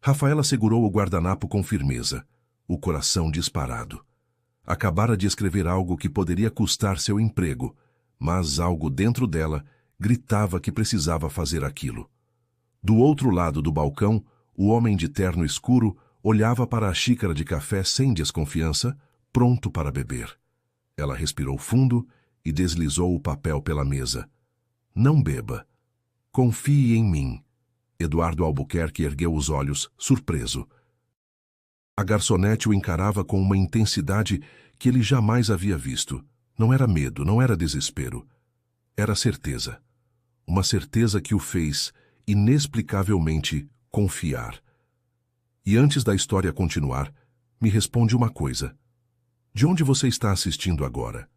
Rafaela segurou o guardanapo com firmeza, o coração disparado. Acabara de escrever algo que poderia custar seu emprego, mas algo dentro dela gritava que precisava fazer aquilo. Do outro lado do balcão, o homem de terno escuro olhava para a xícara de café sem desconfiança, pronto para beber. Ela respirou fundo e deslizou o papel pela mesa. Não beba. Confie em mim. Eduardo Albuquerque ergueu os olhos, surpreso. A garçonete o encarava com uma intensidade que ele jamais havia visto. Não era medo, não era desespero. Era certeza. Uma certeza que o fez, inexplicavelmente, confiar. E antes da história continuar, me responde uma coisa. De onde você está assistindo agora?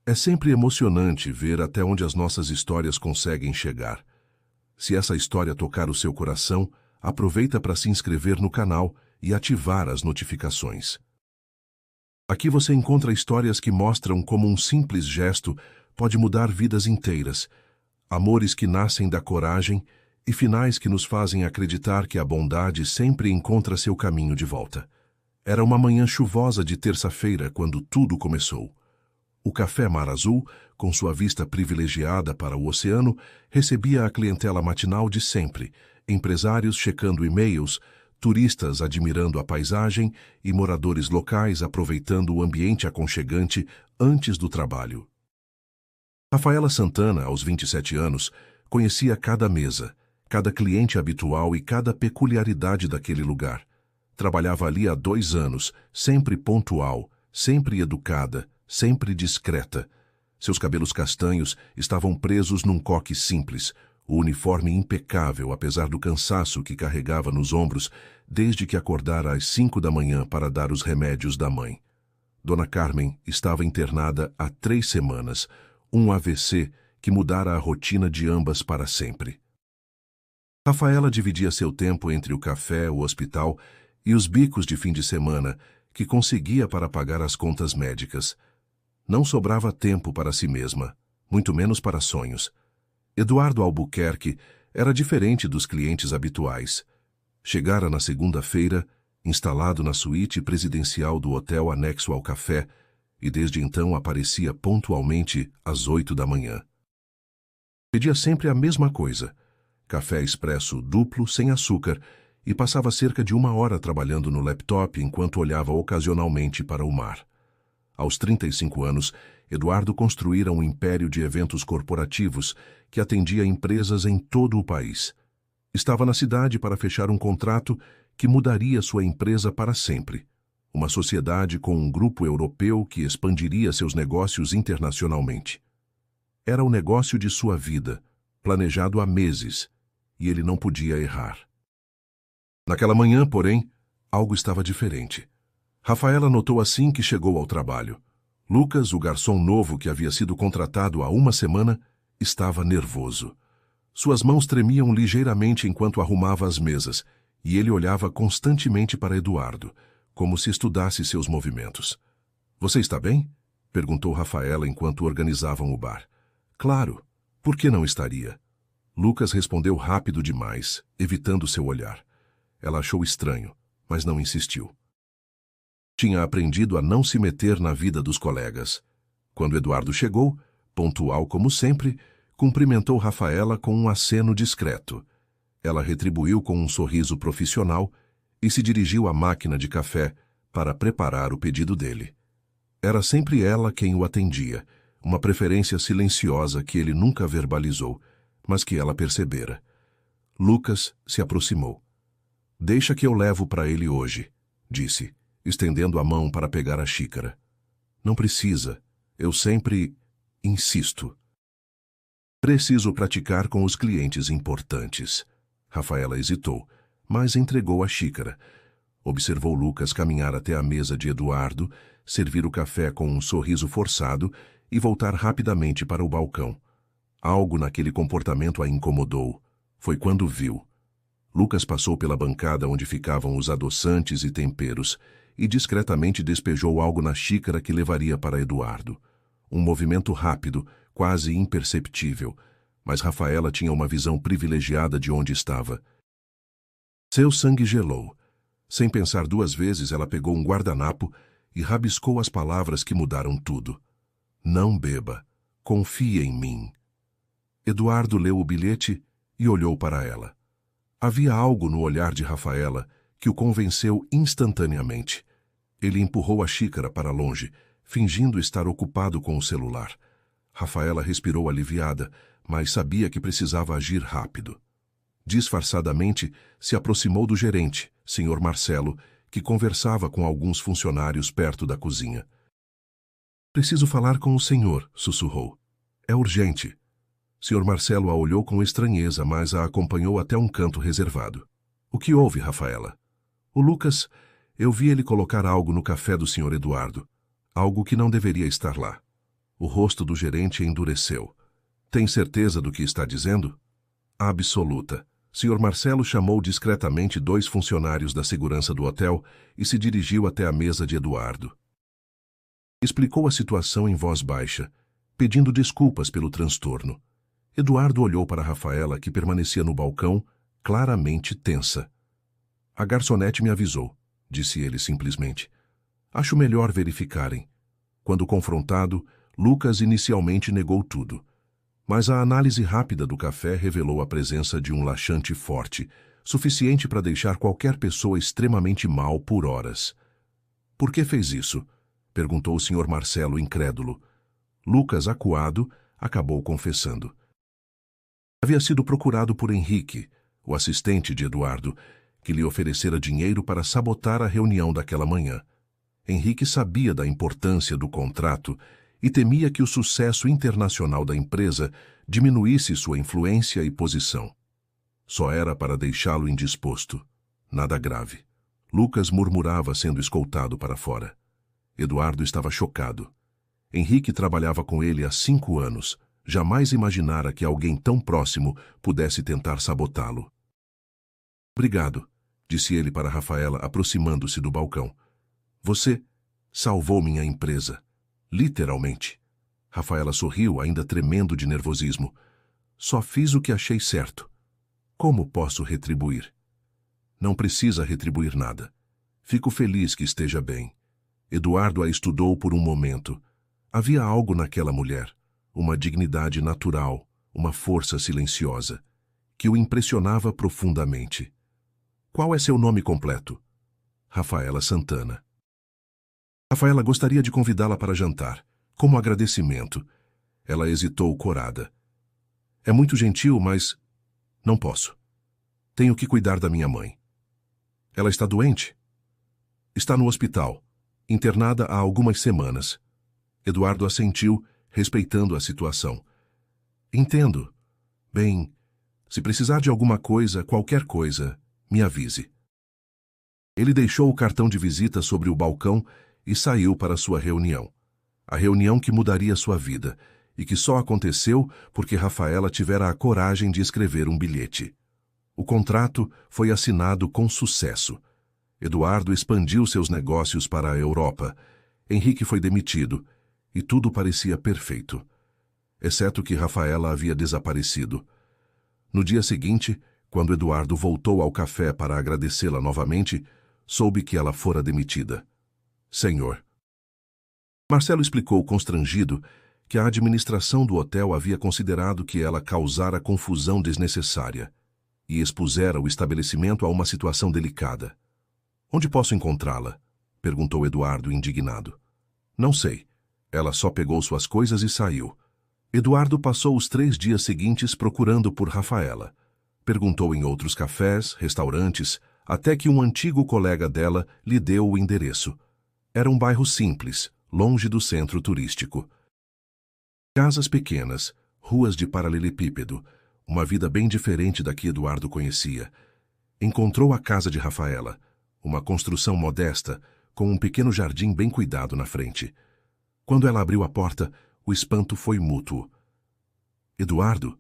É sempre emocionante ver até onde as nossas histórias conseguem chegar. Se essa história tocar o seu coração, aproveita para se inscrever no canal e ativar as notificações. Aqui você encontra histórias que mostram como um simples gesto pode mudar vidas inteiras, amores que nascem da coragem e finais que nos fazem acreditar que a bondade sempre encontra seu caminho de volta. Era uma manhã chuvosa de terça-feira quando tudo começou. O Café Mar Azul, com sua vista privilegiada para o oceano, recebia a clientela matinal de sempre, empresários checando e-mails, turistas admirando a paisagem e moradores locais aproveitando o ambiente aconchegante antes do trabalho. Rafaela Santana, aos 27 anos, conhecia cada mesa, cada cliente habitual e cada peculiaridade daquele lugar. Trabalhava ali há 2 anos, sempre pontual, sempre educada, sempre discreta. Seus cabelos castanhos estavam presos num coque simples, o uniforme impecável apesar do cansaço que carregava nos ombros desde que acordara às 5 da manhã para dar os remédios da mãe. Dona Carmen estava internada há 3 semanas, um AVC que mudara a rotina de ambas para sempre. Rafaela dividia seu tempo entre o café, o hospital e os bicos de fim de semana que conseguia para pagar as contas médicas. Não sobrava tempo para si mesma, muito menos para sonhos. Eduardo Albuquerque era diferente dos clientes habituais. Chegara na segunda-feira, instalado na suíte presidencial do hotel anexo ao café, e desde então aparecia pontualmente às 8 da manhã. Pedia sempre a mesma coisa, café expresso duplo, sem açúcar, e passava cerca de 1 hora trabalhando no laptop enquanto olhava ocasionalmente para o mar. Aos 35 anos, Eduardo construíra um império de eventos corporativos que atendia empresas em todo o país. Estava na cidade para fechar um contrato que mudaria sua empresa para sempre. Uma sociedade com um grupo europeu que expandiria seus negócios internacionalmente. Era o negócio de sua vida, planejado há meses, e ele não podia errar. Naquela manhã, porém, algo estava diferente. Rafaela notou assim que chegou ao trabalho. Lucas, o garçom novo que havia sido contratado há 1 semana, estava nervoso. Suas mãos tremiam ligeiramente enquanto arrumava as mesas, e ele olhava constantemente para Eduardo, como se estudasse seus movimentos. "Você está bem?" perguntou Rafaela enquanto organizavam o bar. "Claro, por que não estaria?" Lucas respondeu rápido demais, evitando seu olhar. Ela achou estranho, mas não insistiu. Tinha aprendido a não se meter na vida dos colegas. Quando Eduardo chegou, pontual como sempre, cumprimentou Rafaela com um aceno discreto. Ela retribuiu com um sorriso profissional e se dirigiu à máquina de café para preparar o pedido dele. Era sempre ela quem o atendia, uma preferência silenciosa que ele nunca verbalizou, mas que ela percebera. Lucas se aproximou. "Deixa que eu levo para ele hoje", disse, estendendo a mão para pegar a xícara. "Não precisa. Eu sempre insisto." "Preciso praticar com os clientes importantes." Rafaela hesitou, mas entregou a xícara. Observou Lucas caminhar até a mesa de Eduardo, servir o café com um sorriso forçado e voltar rapidamente para o balcão. Algo naquele comportamento a incomodou. Foi quando viu. Lucas passou pela bancada onde ficavam os adoçantes e temperos e discretamente despejou algo na xícara que levaria para Eduardo. Um movimento rápido, quase imperceptível, mas Rafaela tinha uma visão privilegiada de onde estava. Seu sangue gelou. Sem pensar duas vezes, ela pegou um guardanapo e rabiscou as palavras que mudaram tudo. Não beba. Confie em mim. Eduardo leu o bilhete e olhou para ela. Havia algo no olhar de Rafaela que o convenceu instantaneamente. Ele empurrou a xícara para longe, fingindo estar ocupado com o celular. Rafaela respirou aliviada, mas sabia que precisava agir rápido. Disfarçadamente, se aproximou do gerente, Sr. Marcelo, que conversava com alguns funcionários perto da cozinha. Preciso falar com o senhor, sussurrou. É urgente. Sr. Marcelo a olhou com estranheza, mas a acompanhou até um canto reservado. O que houve, Rafaela? O Lucas, eu vi ele colocar algo no café do Sr. Eduardo. Algo que não deveria estar lá. O rosto do gerente endureceu. Tem certeza do que está dizendo? Absoluta. Sr. Marcelo chamou discretamente 2 funcionários da segurança do hotel e se dirigiu até a mesa de Eduardo. Explicou a situação em voz baixa, pedindo desculpas pelo transtorno. Eduardo olhou para Rafaela, que permanecia no balcão, claramente tensa. A garçonete me avisou, disse ele simplesmente. Acho melhor verificarem. Quando confrontado, Lucas inicialmente negou tudo. Mas a análise rápida do café revelou a presença de um laxante forte, suficiente para deixar qualquer pessoa extremamente mal por horas. Por que fez isso? Perguntou o Sr. Marcelo, incrédulo. Lucas, acuado, acabou confessando. Havia sido procurado por Henrique, o assistente de Eduardo, que lhe oferecera dinheiro para sabotar a reunião daquela manhã. Henrique sabia da importância do contrato e temia que o sucesso internacional da empresa diminuísse sua influência e posição. Só era para deixá-lo indisposto. Nada grave. Lucas murmurava sendo escoltado para fora. Eduardo estava chocado. Henrique trabalhava com ele há 5 anos. Jamais imaginara que alguém tão próximo pudesse tentar sabotá-lo. Obrigado, disse ele para Rafaela, aproximando-se do balcão. Você salvou minha empresa. Literalmente. Rafaela sorriu, ainda tremendo de nervosismo. Só fiz o que achei certo. Como posso retribuir? Não precisa retribuir nada. Fico feliz que esteja bem. Eduardo a estudou por um momento. Havia algo naquela mulher, uma dignidade natural, uma força silenciosa, que o impressionava profundamente. Qual é seu nome completo? Rafaela Santana. Rafaela gostaria de convidá-la para jantar, como agradecimento. Ela hesitou corada. É muito gentil, mas não posso. Tenho que cuidar da minha mãe. Ela está doente? Está no hospital, internada há algumas semanas. Eduardo assentiu, respeitando a situação. Entendo. Bem, se precisar de alguma coisa, qualquer coisa, me avise. Ele deixou o cartão de visita sobre o balcão e saiu para sua reunião. A reunião que mudaria sua vida e que só aconteceu porque Rafaela tivera a coragem de escrever um bilhete. O contrato foi assinado com sucesso. Eduardo expandiu seus negócios para a Europa. Henrique foi demitido e tudo parecia perfeito. Exceto que Rafaela havia desaparecido. No dia seguinte, quando Eduardo voltou ao café para agradecê-la novamente, soube que ela fora demitida. Senhor. Marcelo explicou constrangido que a administração do hotel havia considerado que ela causara confusão desnecessária e expusera o estabelecimento a uma situação delicada. Onde posso encontrá-la? Perguntou Eduardo, indignado. Não sei. Ela só pegou suas coisas e saiu. Eduardo passou os 3 dias seguintes procurando por Rafaela. Perguntou em outros cafés, restaurantes, até que um antigo colega dela lhe deu o endereço. Era um bairro simples, longe do centro turístico. Casas pequenas, ruas de paralelepípedo, uma vida bem diferente da que Eduardo conhecia. Encontrou a casa de Rafaela, uma construção modesta, com um pequeno jardim bem cuidado na frente. Quando ela abriu a porta, o espanto foi mútuo. Eduardo,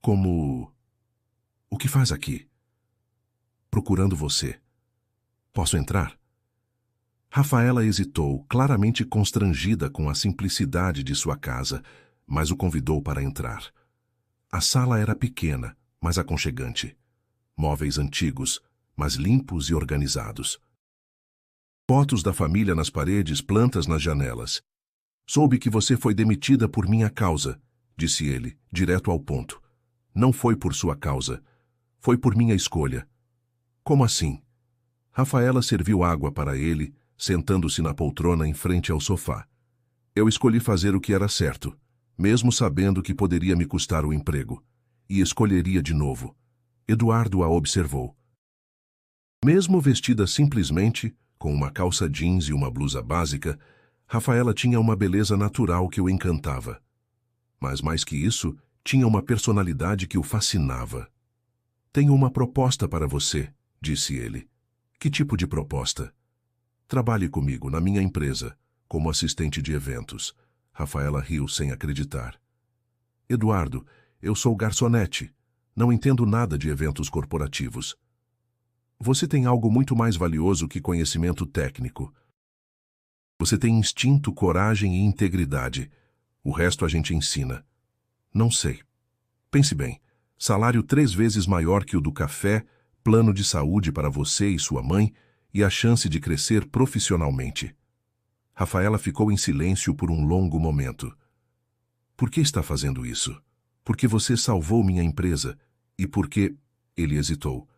como... O que faz aqui? Procurando você. Posso entrar? Rafaela hesitou, claramente constrangida com a simplicidade de sua casa, mas o convidou para entrar. A sala era pequena, mas aconchegante. Móveis antigos, mas limpos e organizados. Fotos da família nas paredes, plantas nas janelas. Soube que você foi demitida por minha causa, disse ele, direto ao ponto. Não foi por sua causa. Foi por minha escolha. Como assim? Rafaela serviu água para ele, sentando-se na poltrona em frente ao sofá. Eu escolhi fazer o que era certo, mesmo sabendo que poderia me custar o emprego. E escolheria de novo. Eduardo a observou. Mesmo vestida simplesmente, com uma calça jeans e uma blusa básica, Rafaela tinha uma beleza natural que o encantava. Mas mais que isso, tinha uma personalidade que o fascinava. Tenho uma proposta para você, disse ele. Que tipo de proposta? Trabalhe comigo na minha empresa, como assistente de eventos. Rafaela riu sem acreditar. Eduardo, eu sou garçonete. Não entendo nada de eventos corporativos. Você tem algo muito mais valioso que conhecimento técnico. Você tem instinto, coragem e integridade. O resto a gente ensina. Não sei. Pense bem. Salário 3 vezes maior que o do café, plano de saúde para você e sua mãe e a chance de crescer profissionalmente. Rafaela ficou em silêncio por um longo momento. Por que está fazendo isso? Porque você salvou minha empresa e porque... Ele hesitou.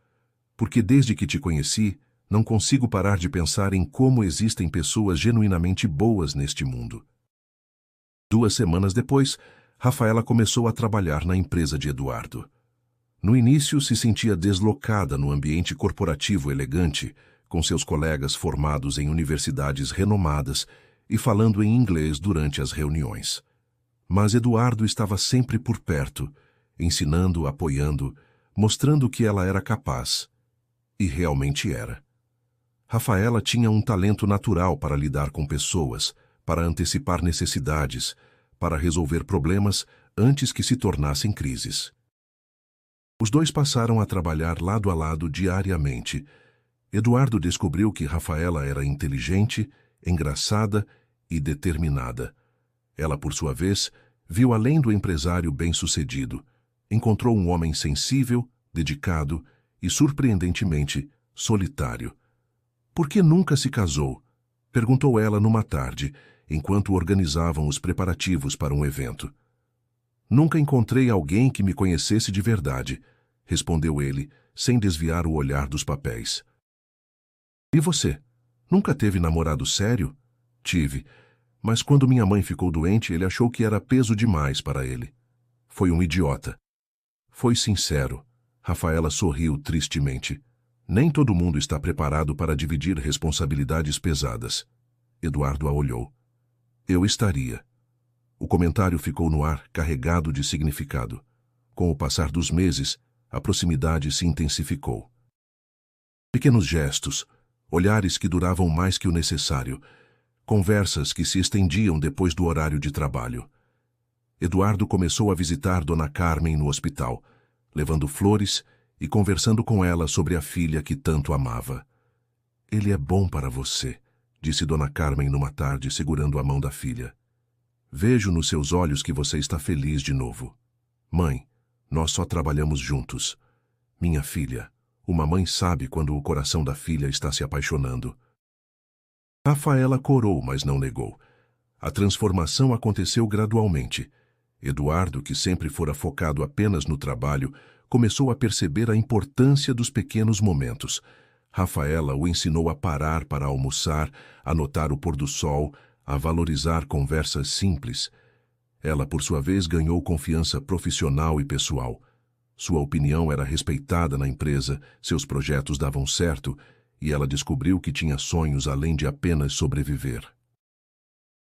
Porque desde que te conheci, não consigo parar de pensar em como existem pessoas genuinamente boas neste mundo. 2 semanas depois, Rafaela começou a trabalhar na empresa de Eduardo. No início, se sentia deslocada no ambiente corporativo elegante, com seus colegas formados em universidades renomadas e falando em inglês durante as reuniões. Mas Eduardo estava sempre por perto, ensinando, apoiando, mostrando que ela era capaz. E realmente era. Rafaela tinha um talento natural para lidar com pessoas, para antecipar necessidades, para resolver problemas antes que se tornassem crises. Os dois passaram a trabalhar lado a lado diariamente. Eduardo descobriu que Rafaela era inteligente, engraçada e determinada. Ela, por sua vez, viu além do empresário bem-sucedido. Encontrou um homem sensível, dedicado e, surpreendentemente, solitário. Por que nunca se casou? Perguntou ela numa tarde, enquanto organizavam os preparativos para um evento. Nunca encontrei alguém que me conhecesse de verdade, respondeu ele, sem desviar o olhar dos papéis. E você? Nunca teve namorado sério? Tive, mas quando minha mãe ficou doente, ele achou que era peso demais para ele. Foi um idiota. Foi sincero. Rafaela sorriu tristemente. Nem todo mundo está preparado para dividir responsabilidades pesadas. Eduardo a olhou. Eu estaria. O comentário ficou no ar, carregado de significado. Com o passar dos meses, a proximidade se intensificou. Pequenos gestos, olhares que duravam mais que o necessário, conversas que se estendiam depois do horário de trabalho. Eduardo começou a visitar Dona Carmen no hospital, levando flores e conversando com ela sobre a filha que tanto amava. Ele é bom para você, disse Dona Carmen numa tarde, segurando a mão da filha. Vejo nos seus olhos que você está feliz de novo. Mãe, nós só trabalhamos juntos. Minha filha, uma mãe sabe quando o coração da filha está se apaixonando. Rafaela corou, mas não negou. A transformação aconteceu gradualmente. Eduardo, que sempre fora focado apenas no trabalho, começou a perceber a importância dos pequenos momentos. Rafaela o ensinou a parar para almoçar, a notar o pôr do sol, a valorizar conversas simples. Ela, por sua vez, ganhou confiança profissional e pessoal. Sua opinião era respeitada na empresa, seus projetos davam certo, e ela descobriu que tinha sonhos além de apenas sobreviver.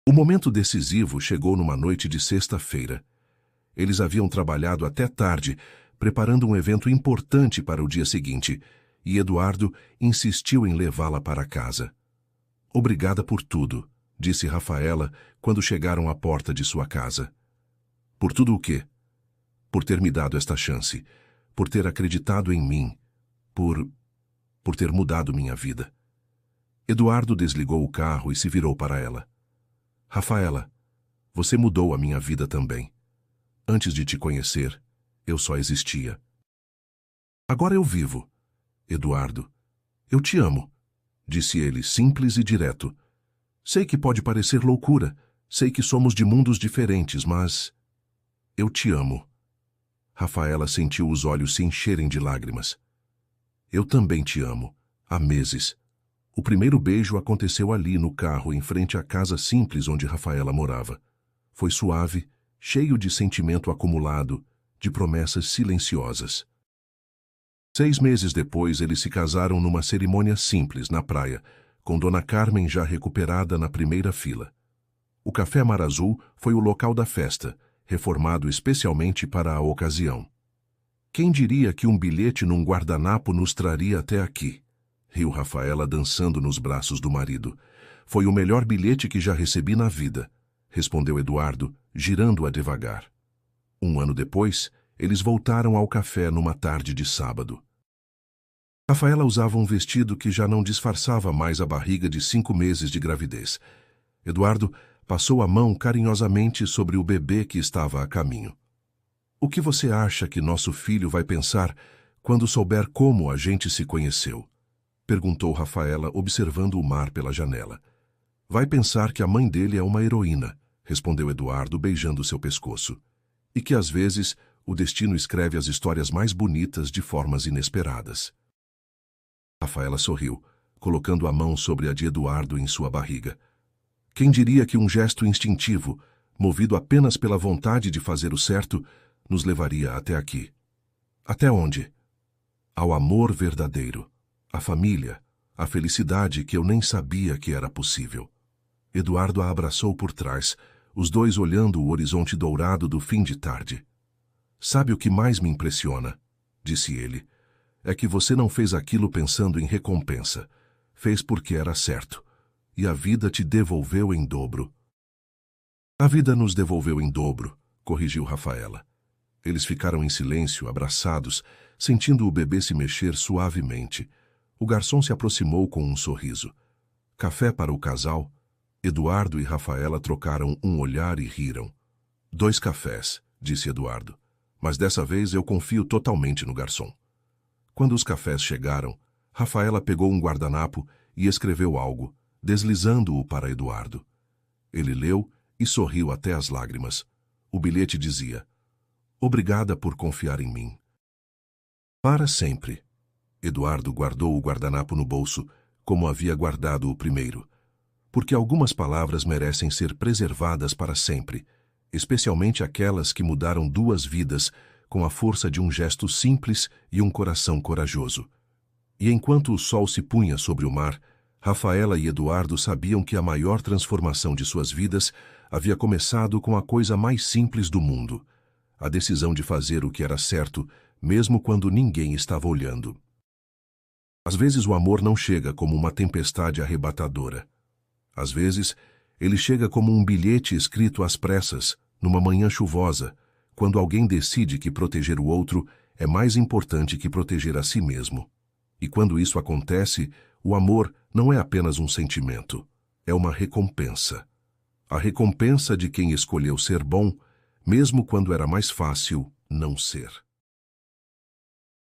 O momento decisivo chegou numa noite de sexta-feira. Eles haviam trabalhado até tarde, preparando um evento importante para o dia seguinte, e Eduardo insistiu em levá-la para casa. Obrigada por tudo, disse Rafaela quando chegaram à porta de sua casa. Por tudo o quê? Por ter me dado esta chance, por ter acreditado em mim, por ter mudado minha vida. Eduardo desligou o carro e se virou para ela. Rafaela, você mudou a minha vida também. Antes de te conhecer, eu só existia. Agora eu vivo. Eduardo, Eu te amo, disse ele, simples e direto. Sei que pode parecer loucura, sei que somos de mundos diferentes, mas... eu te amo. Rafaela sentiu os olhos se encherem de lágrimas. Eu também te amo, há meses. O primeiro beijo aconteceu ali no carro, em frente à casa simples onde Rafaela morava. Foi suave, cheio de sentimento acumulado, de promessas silenciosas. 6 meses depois, eles se casaram numa cerimônia simples, na praia, com Dona Carmen já recuperada na primeira fila. O Café Mar Azul foi o local da festa, reformado especialmente para a ocasião. Quem diria que um bilhete num guardanapo nos traria até aqui? Riu Rafaela, dançando nos braços do marido. Foi o melhor bilhete que já recebi na vida, respondeu Eduardo, girando-a devagar. 1 ano depois, eles voltaram ao café numa tarde de sábado. Rafaela usava um vestido que já não disfarçava mais a barriga de 5 meses de gravidez. Eduardo passou a mão carinhosamente sobre o bebê que estava a caminho. O que você acha que nosso filho vai pensar quando souber como a gente se conheceu? Perguntou Rafaela, observando o mar pela janela. Vai pensar que a mãe dele é uma heroína, respondeu Eduardo, beijando seu pescoço. E que às vezes o destino escreve as histórias mais bonitas de formas inesperadas. Rafaela sorriu, colocando a mão sobre a de Eduardo em sua barriga. Quem diria que um gesto instintivo, movido apenas pela vontade de fazer o certo, nos levaria até aqui? Até onde? Ao amor verdadeiro, à família, à felicidade que eu nem sabia que era possível. Eduardo a abraçou por trás, os dois olhando o horizonte dourado do fim de tarde. Sabe o que mais me impressiona? Disse ele. É que você não fez aquilo pensando em recompensa. Fez porque era certo. E a vida te devolveu em dobro. A vida nos devolveu em dobro, corrigiu Rafaela. Eles ficaram em silêncio, abraçados, sentindo o bebê se mexer suavemente. O garçom se aproximou com um sorriso. Café para o casal? Eduardo e Rafaela trocaram um olhar e riram. 2 cafés, disse Eduardo. Mas dessa vez eu confio totalmente no garçom. Quando os cafés chegaram, Rafaela pegou um guardanapo e escreveu algo, deslizando-o para Eduardo. Ele leu e sorriu até as lágrimas. O bilhete dizia: Obrigada por confiar em mim. Para sempre. Eduardo guardou o guardanapo no bolso, como havia guardado o primeiro. Porque algumas palavras merecem ser preservadas para sempre, especialmente aquelas que mudaram 2 vidas com a força de um gesto simples e um coração corajoso. E enquanto o sol se punha sobre o mar, Rafaela e Eduardo sabiam que a maior transformação de suas vidas havia começado com a coisa mais simples do mundo, a decisão de fazer o que era certo, mesmo quando ninguém estava olhando. Às vezes o amor não chega como uma tempestade arrebatadora. Às vezes, ele chega como um bilhete escrito às pressas, numa manhã chuvosa, quando alguém decide que proteger o outro é mais importante que proteger a si mesmo. E quando isso acontece, o amor não é apenas um sentimento, é uma recompensa. A recompensa de quem escolheu ser bom, mesmo quando era mais fácil não ser.